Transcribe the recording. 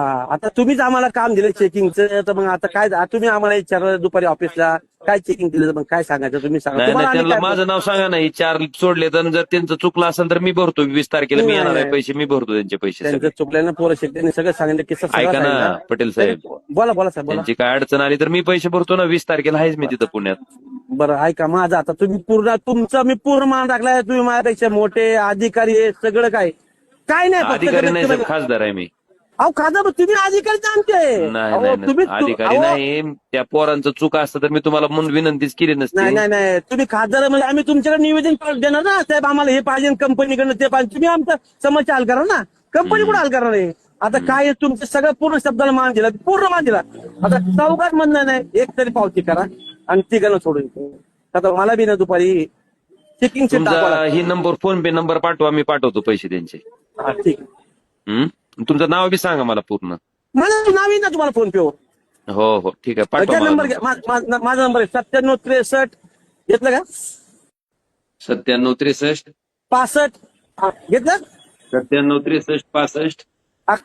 आता तुम्हीच आम्हाला काम दिलं चेकिंगचं, तर मग आता काय तुम्ही आम्हाला विचारलं दुपारी ऑफिसला काय चेकिंग दिलं, तर मग काय सांगायचं तुम्ही सांगा. नाही तुम्हाला नाही, आम्ही त्यांना काय माझं नाव सांगा नाही. 4 सोडले तर जर त्यांचं चुकलं असेल तर मी भरतो. 20 तारखेला मी नाही, येणार आहे, नाही. पैसे मी भरतो त्यांचे पैसे त्यांचं सगळे. चुकल्यानं पोरं शिकल्याने सगळं सांगितलं, किस्सा सगळा ऐका ना सांगितला. पटेल तरी साहेब, बोला बोला साहेब बोला. त्यांची काय अडचण आली तर मी पैसे भरतो ना. 20 तारखेला आहेच मी तिथं पुण्यात. बरं ऐका माझं, आता तुम्ही पूर्ण तुमचा मी पूर्ण मान टाकलाय. तुम्ही माझ्यापेक्षा मोठे अधिकारी आहे, सगळं काय नाही, फक्त अधिकारी नाही साहेब, तुम्ही- खासदार आहे मी. अहो खादा तुम्ही अधिकारी आमचे. नाही अहो नाही नाही, तुम्ही अधिकारी अहो, नाही. त्या पोरांचं चूक असतं तर मी तुम्हाला म्हणून विनंतीच केली नसती. नाही नाही नाही, तुम्ही खासदार म्हणजे आम्ही तुमच्याकडे निवेदन देणार ना, साहेब आम्हाला हे पाहिजे कंपनीकडनं ते पाहिजे. तुम्ही आमचा समस्या हल करा ना, कंपनी कुठे हल करणार आहे. आता काय आहे, तुमचं सगळं पूर्ण शब्दाला मान दिला, पूर्ण मान दिला. आता चौघात म्हणणं नाही, एक तरी पावती करा आणि तिघांना सोडून द्या. आता मला बी ना दुपारी चेकिंगचे तुमचा ही नंबर, फोन पे नंबर पाठवा, मी पाठवतो पैसे त्यांचे. ठीक आहे. तुमचं नाव बी सांगा मला पूर्ण. माझं नाव येईल ना तुम्हाला फोन पे हो हो ठीक आहे, पाठवा मला नंबर घ्या. माझा नंबर आहे 9763 घेतलं का 9763 65 घेतलं 9763 65